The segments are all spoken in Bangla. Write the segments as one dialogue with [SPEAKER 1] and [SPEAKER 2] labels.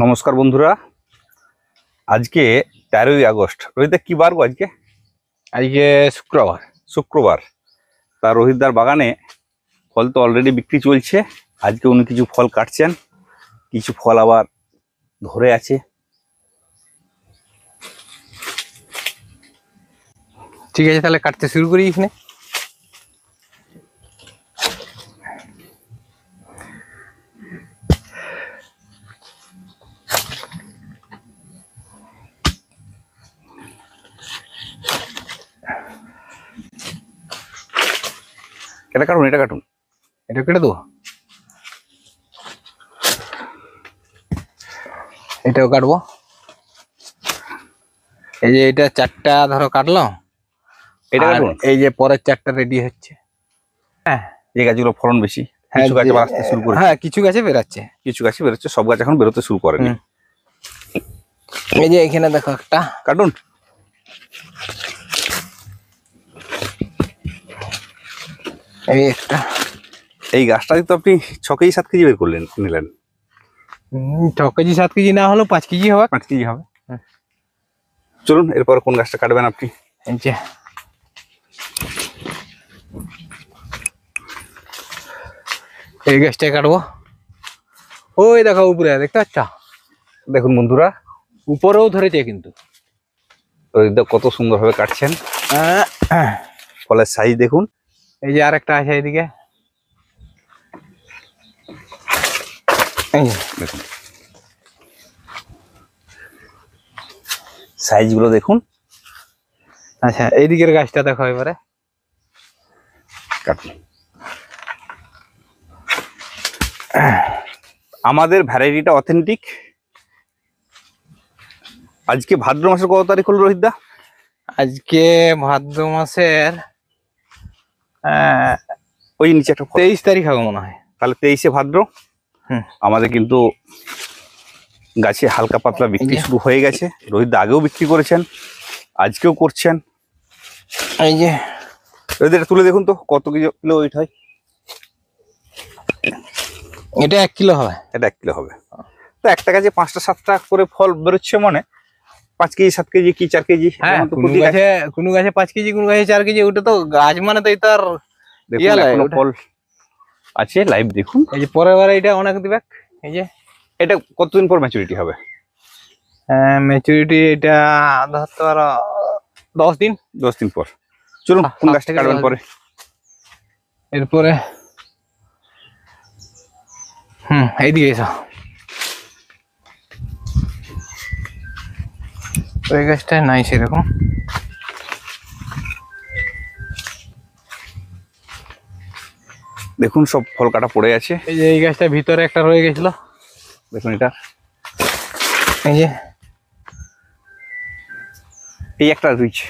[SPEAKER 1] নমস্কার বন্ধুরা, আজকে 13ই আগস্ট। রোহিতদা কি বার গো আজকে?
[SPEAKER 2] আজকে শুক্রবার।
[SPEAKER 1] শুক্রবার। তা রোহিতদার বাগানে ফল তো অলরেডি বিক্রি চলছে। আজকে উনি কিছু ফল কাটছেন, কিছু ফল আবার ধরে আছে।
[SPEAKER 2] ঠিক আছে, তাহলে কাটতে শুরু করি এখানে।
[SPEAKER 1] এটা কাটুন, এটা কাটুন,
[SPEAKER 2] এটা কেটে দেবো। এটাও কাটবো। এই যে এটা চারটা ধরো কাটলো,
[SPEAKER 1] এটা
[SPEAKER 2] আর
[SPEAKER 1] কাটুন।
[SPEAKER 2] এই যে পরের চারটা রেডি হচ্ছে। হ্যাঁ,
[SPEAKER 1] এই গাছগুলো ফলন বেশি, কিছু গাছ আবার আসতে শুরু করেছে।
[SPEAKER 2] হ্যাঁ, কিছু গাছে বেরাচ্ছে,
[SPEAKER 1] কিছু গাছে বেরোচ্ছে, সব গাছ এখন বেরোতে শুরু করেনি।
[SPEAKER 2] এই যে এখানে দেখো একটা
[SPEAKER 1] কাটুন।
[SPEAKER 2] এই একটা।
[SPEAKER 1] এই গাছটাই তো আপনি 6 কেজি 7 কেজি বের করলেন, নিলেন।
[SPEAKER 2] 6 কেজি 7 কেজি না হলেও 5 কেজি হবে।
[SPEAKER 1] 5 কেজি হবে। চলুন, এরপর কোন গাছটা কাটবেন আপনি?
[SPEAKER 2] এই যে এই গাছটাই কাটবো। ওই দেখো উপরে, দেখতে পাচ্ছ?
[SPEAKER 1] দেখুন বন্ধুরা,
[SPEAKER 2] উপরেও ধরেছে কিন্তু।
[SPEAKER 1] রোহিতদা কত সুন্দরভাবে কাটছেন। ফলের সাইজ দেখুন।
[SPEAKER 2] এই যে আরেকটা আছে এইদিকে, এই যে
[SPEAKER 1] দেখুন সাইজ গুলো দেখুন।
[SPEAKER 2] আচ্ছা, এইদিকের গাছটা দেখো এবারে।
[SPEAKER 1] কাটুন। আমাদের ভ্যারাইটিটা অথেন্টিক। আজকে ভাদ্র মাসের কত তারিখ হলো রোহিতদা?
[SPEAKER 2] আজকে ভাদ্র মাসের
[SPEAKER 1] ওই নিচে একটা
[SPEAKER 2] 23 তারিখ হবে মনে হয়।
[SPEAKER 1] তাহলে 23শে ভাদ্র। আমাদের কিন্তু গাছে হালকা পাতলা বিক্রি শুরু হয়ে গেছে। রোহিতদা আগেও বিক্রি করেছেন, আজকেও করছেন।
[SPEAKER 2] এই যে
[SPEAKER 1] রোহিতদা এটা তুলে দেখুন তো কত কিলো ওয়েট হয়।
[SPEAKER 2] এটা 1 কিলো হবে।
[SPEAKER 1] এটা 1 কিলো হবে। তো একটা গাছে 5টা 7টা করে ফল বেরোচ্ছে, মানে 5 কেজি 7 কেজি কি 4 কেজি।
[SPEAKER 2] হ্যাঁ, কোনো গাছে 5 কেজি, কোনো গাছে 4 কেজি। ওটা তো গাছ মানে তো তার
[SPEAKER 1] এখনো ফল আছে। লাইভ দেখুন।
[SPEAKER 2] এই যে পরের বার এটা অনেক দিবে। এই যে
[SPEAKER 1] এটা কতদিন পর ম্যাচুরিটি হবে?
[SPEAKER 2] ম্যাচুরিটি এটা ধরতে পারো 10 দিন।
[SPEAKER 1] 10 দিন পর। চলুন কোন গাছটা কাটবেন পরে?
[SPEAKER 2] এরপরে এইদিকে এসো। ওই গাছটায় নাই সেরকম।
[SPEAKER 1] দেখুন সব ফল কাটা পড়ে আছে।
[SPEAKER 2] এই যে এই গাছটার ভিতরে একটা রয়ে গেছিল,
[SPEAKER 1] দেখুন এটা।
[SPEAKER 2] এই যে
[SPEAKER 1] এই একটা রয়েছে।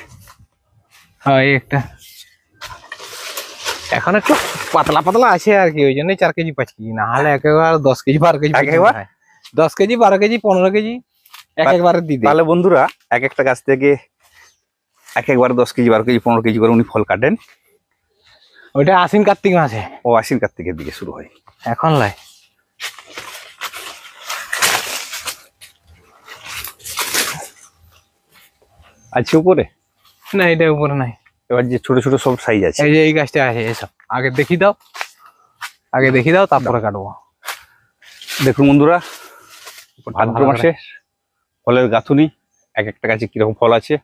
[SPEAKER 2] হ্যাঁ, এই একটা এখন একটু পাতলা পাতলা আছে আর কি, ওই জন্যই 4 কেজি 5 কেজি। না হলে একেবারে 10 KG 12 KG. 10 KG 12 KG 15 KG একবারে দিতে।
[SPEAKER 1] তাহলে বন্ধুরা, এক একটা গাছ থেকে একবারে 10 কেজি 12 কেজি 15 কেজি করে উনি ফল কাটেন।
[SPEAKER 2] ওইটা আশ্বিন কার্তিক মাসে।
[SPEAKER 1] ও আশ্বিন কার্তিকের দিকে শুরু হয়।
[SPEAKER 2] এখন লাই
[SPEAKER 1] আছে উপরে
[SPEAKER 2] না, এটা উপরে নাই।
[SPEAKER 1] এবার যে ছোট ছোট সব সাইজ আছে।
[SPEAKER 2] এই যে এই গাছটা আছে, এসব আগে দেখি দাও, আগে দেখি দাও, তারপরে কাটবো।
[SPEAKER 1] দেখুন বন্ধুরা, ভাদ্র মাসে ফলের গাঁথুনি, এক একটা গাছে কিরকম ফল আছে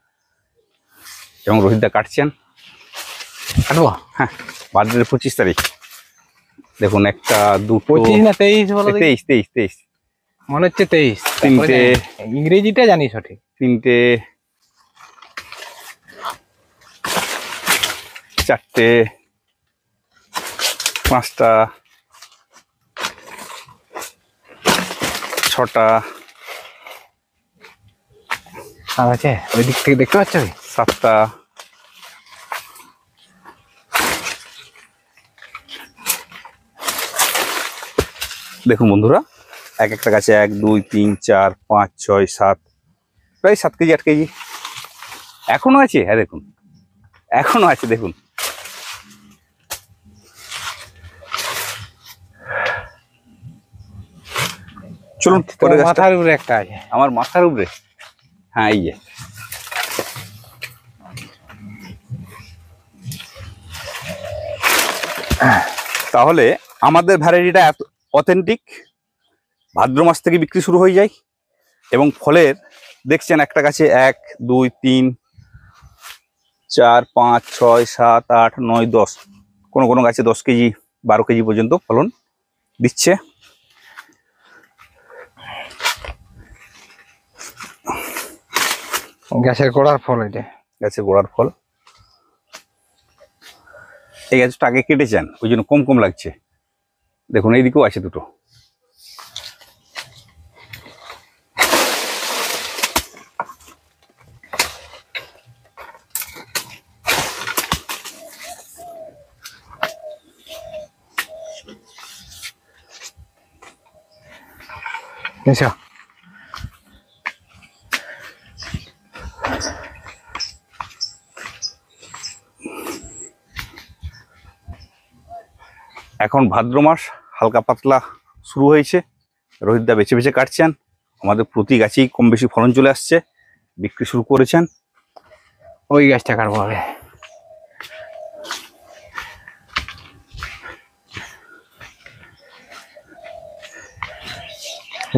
[SPEAKER 1] এবং রোহিতদা কাটছেন।
[SPEAKER 2] কাটবো।
[SPEAKER 1] হ্যাঁ, ভাদ্রের 25 তারিখ। দেখুন একটা 2
[SPEAKER 2] 25 না 23 বলো দেখি।
[SPEAKER 1] 23
[SPEAKER 2] মনে হচ্ছে 23।
[SPEAKER 1] তিনটে
[SPEAKER 2] ইংরেজিটা জানি সঠিক।
[SPEAKER 1] 3টে 4টে 5টা 6টা
[SPEAKER 2] আর আছে ওই দিক থেকে দেখতে পাচ্ছ?
[SPEAKER 1] 7টা। দেখুন বন্ধুরা, এক একটা গাছে 1 2 3 4 5 6 7, প্রায় 7 কেজি 8 কেজি এখনো আছে। হ্যাঁ দেখুন, এখনো আছে। দেখুন চলুন
[SPEAKER 2] তোর
[SPEAKER 1] পরের গাছটা।
[SPEAKER 2] মাথার উপরে একটা আছে।
[SPEAKER 1] আমার মাথার উপরে, হ্যাঁ এই যে তাহলে আমাদের ভ্যারাইটিটা এত অথেন্টিক, ভাদ্র মাস থেকে বিক্রি শুরু হয়ে যায়। এবং ফলের দেখছেন একটা গাছে 1 2 3 4 5 6 7 8 9 10, কোনো কোনো গাছে 10 কেজি 12 কেজি পর্যন্ত ফলন দিচ্ছে।
[SPEAKER 2] গাছের গোড়ার ফল এটা।
[SPEAKER 1] গাছের গোড়ার ফল। এই গাছটা আগে কেটেছেন ওই জন্য কম কম লাগছে। দেখুন এইদিকেও আছে দুটো।
[SPEAKER 2] এসো।
[SPEAKER 1] এখন ভাদ্র মাস হালকা পাতলা শুরু হয়েছে, রোহিতদা বেছে বেছে কাটছেন। আমাদের প্রতি গাছেই কম বেশি ফলন চলে আসছে, বিক্রি শুরু করেছেন।
[SPEAKER 2] ওই গাছটা কাটবো হবে।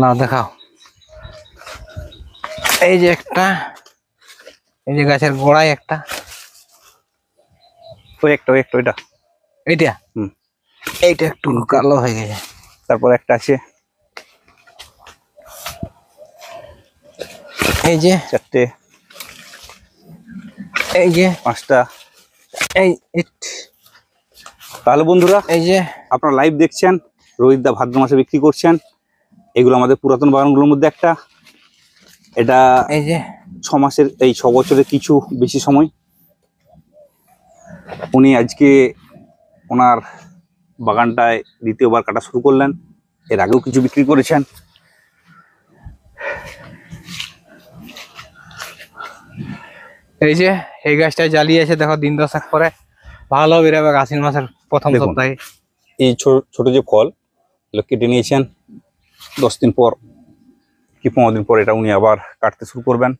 [SPEAKER 2] না দেখাও। এই যে একটা, এই যে গাছের গোড়ায় একটা,
[SPEAKER 1] ওই একটা ওইটা।
[SPEAKER 2] এইটা
[SPEAKER 1] হুম।
[SPEAKER 2] এইটা একটু কালো হয়ে গেছে।
[SPEAKER 1] তারপর একটা আছে,
[SPEAKER 2] এই যে
[SPEAKER 1] 4টে,
[SPEAKER 2] এই যে
[SPEAKER 1] 5টা।
[SPEAKER 2] এই
[SPEAKER 1] তাহলে বন্ধুরা
[SPEAKER 2] এই যে
[SPEAKER 1] আপনারা লাইভ দেখছেন, রোহিতদা ভাদ্র মাসে বিক্রি করছেন। এগুলো আমাদের পুরাতন বাগানগুলোর মধ্যে একটা। এটা
[SPEAKER 2] এই যে
[SPEAKER 1] 6 মাসের, এই 6 বছরের কিছু বেশি সময়। উনি আজকে ওনার বাগানটায় দ্বিতীয়বার কাটা শুরু করলেন, এর আগেও কিছু বিক্রি করেছেন।
[SPEAKER 2] এই যে এই গাছটা জ্বালিয়েছে, দেখো দিন 10 পরে ভালো বেরোবে আশ্বিন মাসের প্রথম
[SPEAKER 1] দেখুন।
[SPEAKER 2] সপ্তাহে।
[SPEAKER 1] এই ছোট যে ফল এগুলো কেটে নিয়েছেন, 10 দিন পর কি 15 দিন পর এটা উনি আবার কাটতে শুরু করবেন।